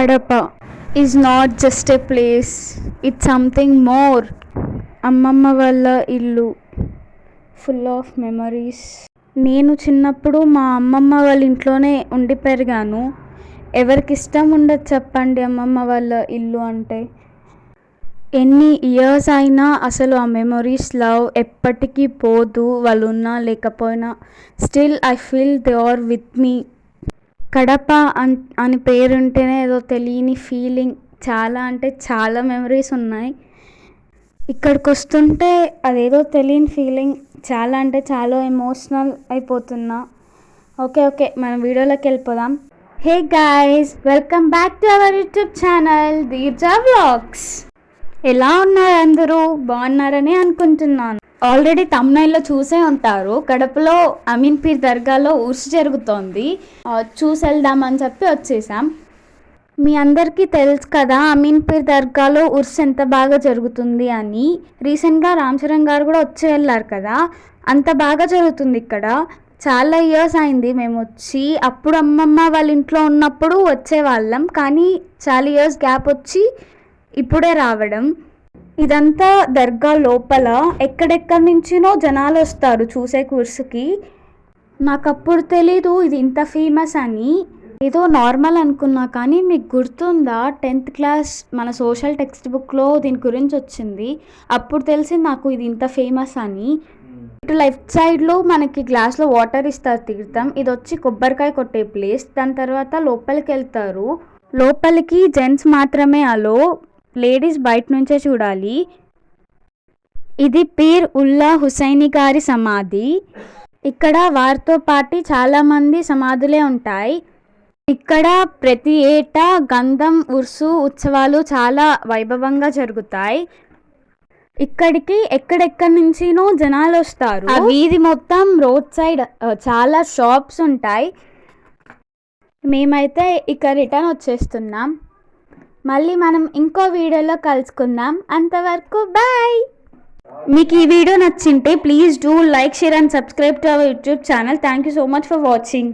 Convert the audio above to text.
Kadapa is not just a place, it's something more. అమ్మమ్మ వాళ్ళ ఇల్లు ఫుల్ ఆఫ్ మెమరీస్. నేను చిన్నప్పుడు మా అమ్మమ్మ వాళ్ళ ఇంట్లోనే ఉండి పెరిగాను. ఎవరికి ఇష్టం ఉండదు చెప్పండి అమ్మమ్మ వాళ్ళ ఇల్లు అంటే. ఎన్ని ఇయర్స్ అయినా అసలు ఆ మెమరీస్ లవ్ ఎప్పటికీ పోదు, వాళ్ళు ఉన్నా లేకపోయినా. Still I feel they are with me. Kadapa అని పేరుంటేనే ఏదో తెలియని ఫీలింగ్. చాలా అంటే చాలా మెమరీస్ ఉన్నాయి. ఇక్కడికి వస్తుంటే అదేదో తెలియని ఫీలింగ్. చాలా అంటే చాలా ఎమోషనల్ అయిపోతున్నా. ఓకే మనం వీడియోలోకి వెళ్ళిపోదాం. Hey guys, welcome back to our YouTube channel Dheerja vlogs. ఎలా ఉన్నారు అందరూ? బాగున్నారని అనుకుంటున్నాను. ఆల్రెడీ తమ్నైల్లో చూసే ఉంటారు, కడపలో అమీన్పీర్ దర్గాలో ఉర్స్ జరుగుతోంది. చూసి వెళ్దామని చెప్పి వచ్చేసాం. మీ అందరికీ తెలుసు కదా అమీన్పీర్ దర్గాలో ఉర్స్ ఎంత బాగా జరుగుతుంది అని. రీసెంట్గా రామ్ చరణ్ గారు కూడా వచ్చి వెళ్ళారు కదా. అంత బాగా జరుగుతుంది ఇక్కడ. చాలా ఇయర్స్ అయింది మేము వచ్చి. అప్పుడు అమ్మమ్మ వాళ్ళ ఇంట్లో ఉన్నప్పుడు వచ్చేవాళ్ళం, కానీ చాలా ఇయర్స్ గ్యాప్ వచ్చి ఇప్పుడే రావడం. ఇదంతా దర్గా లోపల. ఎక్కడెక్కడి నుంచినో జనాలు వస్తారు చూసే కుర్సుకి. నాకు అప్పుడు తెలీదు ఇది ఇంత ఫేమస్ అని. ఏదో నార్మల్ అనుకున్నా, కానీ మీకు గుర్తుందా 10th క్లాస్ మన సోషల్ టెక్స్ట్ బుక్లో దీని గురించి వచ్చింది. అప్పుడు తెలిసింది నాకు ఇది ఇంత ఫేమస్ అని. ఇటు లెఫ్ట్ సైడ్లో మనకి గ్లాస్లో వాటర్ ఇస్తారు తీర్థం. ఇది వచ్చి కొబ్బరికాయ కొట్టే ప్లేస్. దాని తర్వాత లోపలికి వెళ్తారు. లోపలికి జెంట్స్ మాత్రమే అలో, లేడీస్ బయట నుంచే చూడాలి. ఇది పీర్ ఉల్లా హుసైని గారి సమాధి. ఇక్కడ వారితో పాటు చాలామంది సమాధులే ఉంటాయి. ఇక్కడ ప్రతి ఏటా గంధం ఉర్సు ఉత్సవాలు చాలా వైభవంగా జరుగుతాయి. ఇక్కడికి ఎక్కడెక్కడి నుంచినో జనాలు వస్తారు. ఆ వీధి మొత్తం రోడ్ సైడ్ చాలా షాప్స్ ఉంటాయి. మేమైతే ఇక రిటర్న్ వచ్చేస్తున్నాం. మళ్ళీ మనం ఇంకో వీడియోలో కలుసుకుందాం. అంతవరకు బాయ్. మీకు ఈ వీడియో నచ్చింటే please do like, share and subscribe to our YouTube channel. Thank you so much for watching.